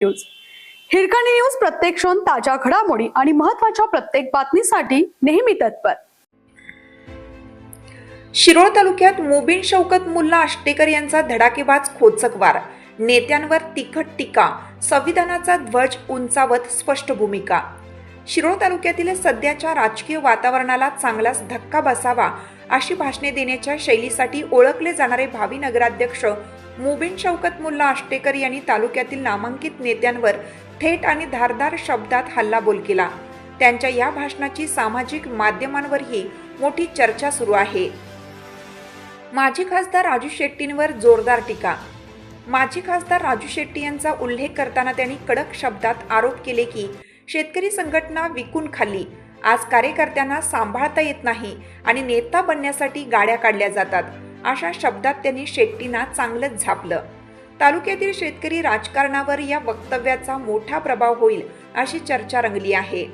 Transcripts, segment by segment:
News Hirkani news प्रत्येक क्षण ताज्या घडामोडी आणि महत्त्वाच्या प्रत्येक बातमीसाठी नेहमी तत्पर। शिरोळ तालुक्यात मुबीन शौकत मुल्ला आष्टेकर यांचा धडाकेबाज खोचक वार, नेत्यांवर तिखट टीका, संविधानाचा ध्वज उंचावत स्पष्ट भूमिका। शिरोळ तालुक्यातील सध्याच्या राजकीय वातावरणाला चांगलाच धक्का बसावा अशी भाषणे देण्याच्या शैलीसाठी ओळखले जाणारे भावी नगराध्यक्ष मुबीन शौकत मुल्ला आष्टेकर यांनी तालुक्यातील नामांकित नेत्यांवर थेट आणि धारदार शब्दात हल्लाबोल केला। त्यांच्या या भाषणाची सामाजिक माध्यमांवरही मोठी चर्चा सुरू आहे। माजी खासदार राजू शेट्टींवर जोरदार टीका। माजी खासदार राजू शेट्टी यांचा उल्लेख करताना त्यांनी कडक शब्दात आरोप केले की शेतकरी संघटना विकून खाल्ली, आज कार्यकर्त्यांना सांभाळता येत नाही आणि नेता बनण्यासाठी गाड्या काढल्या जातात, अशा शब्दात त्यांनी शेट्टींना चांगलंच झापलं। तालुक्यातील शेतकरी राजकारणावर या वक्तव्याचा मोठा प्रभाव होईल अशी चर्चा रंगली आहे।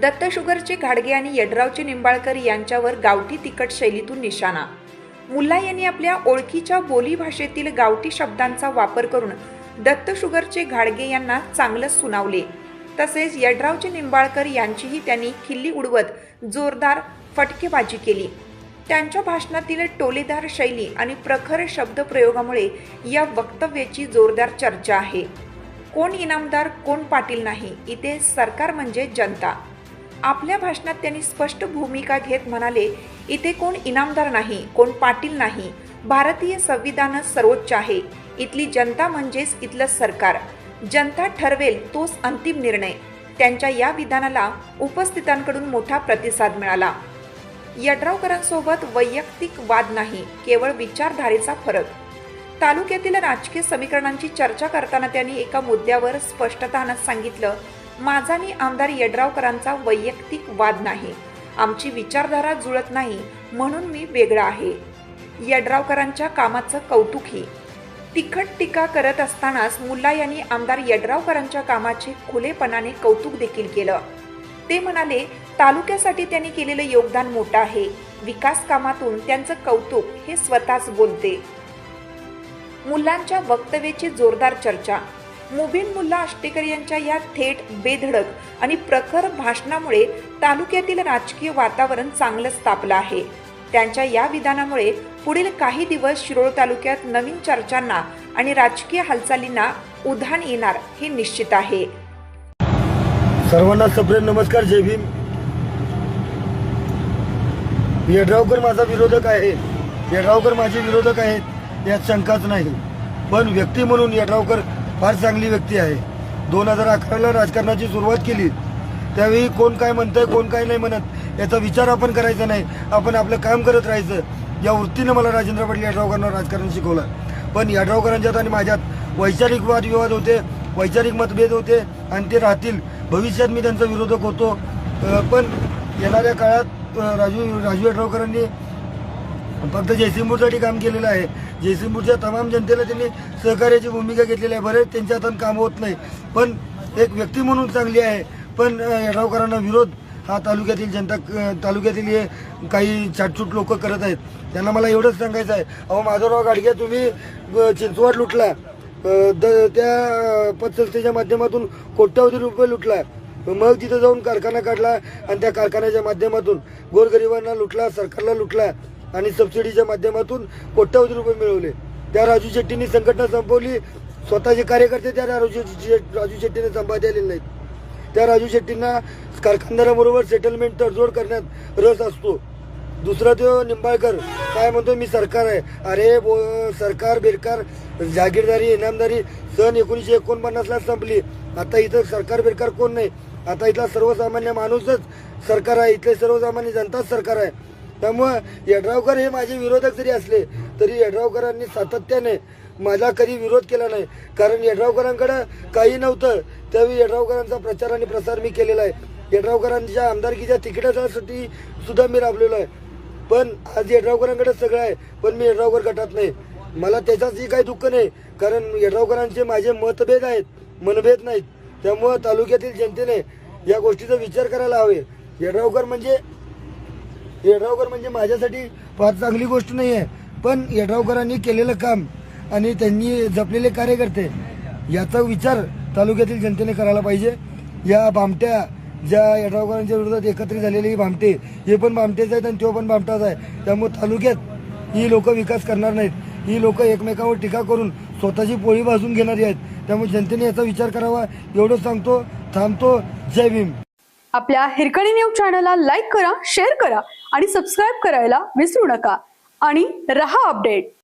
दत्त शुगरचे घाडगे आणि यड्रावचे निंबाळकर यांच्यावर गावठी तिखट शैलीतून निशाणा। मुल्ला यांनी आपल्या ओळखीच्या बोली भाषेतील गावठी शब्दांचा वापर करून दत्त शुगरचे घाडगे यांना चांगलंच सुनावले। तसेच यड्रावचे निंबाळकर यांचीही त्यांनी खिल्ली उडवत जोरदार फटकेबाजी केली। त्यांच्या भाषणातील टोलेदार शैली आणि प्रखर शब्दप्रयोगामुळे या वक्तव्याची जोरदार चर्चा आहे। कोण इनामदार कोण पाटील नाही, इथे सरकार म्हणजे जनता। आपल्या भाषणात त्यांनी स्पष्ट भूमिका घेत म्हणाले, इथे कोण इनामदार नाही, कोण पाटील नाही, भारतीय संविधान सर्वोच्च आहे, इथली जनता म्हणजेच इथलं सरकार, जनता ठरवेल तोच अंतिम निर्णय। त्यांच्या या विधानाला उपस्थितांकडून मोठा प्रतिसाद मिळाला। यड्रावकरांसोबत वैयक्तिक वाद नाही, केवळ विचारधारेचा फरक। तालुक्यातील राजकीय समीकरणांची चर्चा करताना त्यांनी एका मुद्द्यावर स्पष्टता आणत सांगितलं, माझा आणि आमदार यड्रावकरांचा वैयक्तिक वाद नाही, आमची विचारधारा जुळत नाही म्हणून मी वेगळा आहे। यड्रावकरांच्या कामाचं कौतुकही। तिखट टीका करत असतानाच मुल्ला यांनी आमदार यड्रावकरांच्या कामाचे खुलेपणाने कौतुक देखील केलं। ते म्हणाले, तालुक्यासाठी त्यांनी केलेलं योगदान मोठं आहे, विकास कामातून त्यांचं कौतुक हे स्वतःच बोलते। मुल्लांच्या वक्तव्याची जोरदार चर्चा। मुबीन मुल्ला आष्टेकर यांच्या या थेट, बेधडक आणि प्रखर भाषणामुळे तालुक्यातील राजकीय वातावरण चांगलंच तापलं आहे। त्यांच्या या विधानामुळे पुढील काही दिवस शिरोळ तालुक्यात नवीन चर्चांना आणि राजकीय हालचालींना उधाण येणार हे निश्चित आहे। सर्वांना सप्रेम नमस्कार, जय भीम। यड्रावकर माझा विरोधक आहे, यड्रावकर माझे विरोधक आहेत यात शंकाच नाही, पण व्यक्ती म्हणून यड्रावकर फार चांगली व्यक्ती आहे। 2011ला राजकारणाची सुरुवात केली त्यावेळी कोण काय म्हणतंय कोण काय नाही म्हणत याचा विचार आपण करायचा नाही, आपण आपलं काम करत राहायचं, या वृत्तीनं मला राजेंद्र पाटील यड्रावकरांना राजकारण शिकवलं। पण यड्रावकरांच्यात आणि माझ्यात वैचारिक वादविवाद होते, वैचारिक मतभेद होते आणि ते राहतील। भविष्यात मी त्यांचा विरोधक होतो, पण येणाऱ्या काळात राजू यड्रावकरांनी फक्त जयसिंगपूरसाठी काम केलेलं आहे। जयसिंगपूरच्या तमाम जनतेला त्यांनी सहकार्याची भूमिका घेतलेली आहे। बरेच त्यांच्या हातानं काम होत नाही, पण एक व्यक्ती म्हणून चांगली आहे। पण यड्रावकरांना विरोध हा तालुक्यातील जनता, तालुक्यातील हे काही छाटछूट लोक करत आहेत। त्यांना मला एवढंच सांगायचं आहे, अहो माधवराव घाडगे तुम्ही चिंचवड लुटला, त्या पतसंस्थेच्या माध्यमातून कोट्यावधी रुपये लुटला, मग तिथं जाऊन कारखाना काढला आणि त्या कारखान्याच्या माध्यमातून गोरगरिबांना लुटला, सरकारला लुटला आणि सबसिडीच्या माध्यमातून कोट्यावधी रुपये मिळवले। त्या राजू शेट्टींनी संघटना संपवली, स्वतःचे कार्यकर्ते त्या राजू शेट्टीने संपादिले नाहीत। त्या राजू शेट्टींना कारखानदाराबरोबर सेटलमेंट तडजोड करण्यात रस असतो। दुसरा तो निंबाळकर काय म्हणतो, मी सरकार आहे। अरे सरकार बेरकार, जागीरदारी, इनामदारी सन 1949ला संपली। आता इथं सरकार बेरकार कोण नाही, आता इथला सर्वसामान्य माणूसच सरकार आहे, इथले सर्वसामान्य जनताच सरकार आहे। त्यामुळं यड्रावकर हे माझे विरोधक जरी असले तरी यड्रावकरांनी सातत्याने माझा कधी विरोध केला नाही, कारण यड्रावकरांकडं काही नव्हतं त्यावेळी यड्रावकरांचा प्रचार आणि प्रसार मी केलेला आहे। यड्रावकरांच्या आमदारकीच्या तिकिटासाठी सुद्धा मी राबलेलो आहे। पण आज यड्रावकरांकडे सगळं आहे, पण मी यड्रावकर गटात नाही। मला त्याच्यातही काही दुःख नाही, कारण यड्रावकरांचे माझे मतभेद आहेत, मनभेद नाहीत। त्यामुळं तालुक्यातील जनतेने या गोष्टीचा विचार करायला हवे। यड्रावकर म्हणजे माझ्यासाठी फार चांगली गोष्ट नाही आहे, पण यड्रावकरांनी केलेलं काम आणि त्यांनी जपलेले कार्यकर्ते याचा विचार तालुक्यातील जनतेने करायला पाहिजे. या भामट्या ज्या येड्रावकरांच्या विरोधात एकत्रित झालेले हे भामटे, हे पण भामटेच आहेत आणि तो पण भामटाच आहे. त्यामुळे तालुक्यात ही लोक विकास करणार नाहीत. ही लोक एकमेकांवर टीका करून स्वतःची पोळी भाजून घेणारी आहेत. त्यामुळे जनतेने याचा विचार करावा एवढंच सांगतो. थांबतो. जय भीम. आपल्या हिरकणी न्यूज चॅनलला लाईक करा, शेअर करा आणि सबस्क्राईब करायला विसरू नका आणि रहा अपडेट.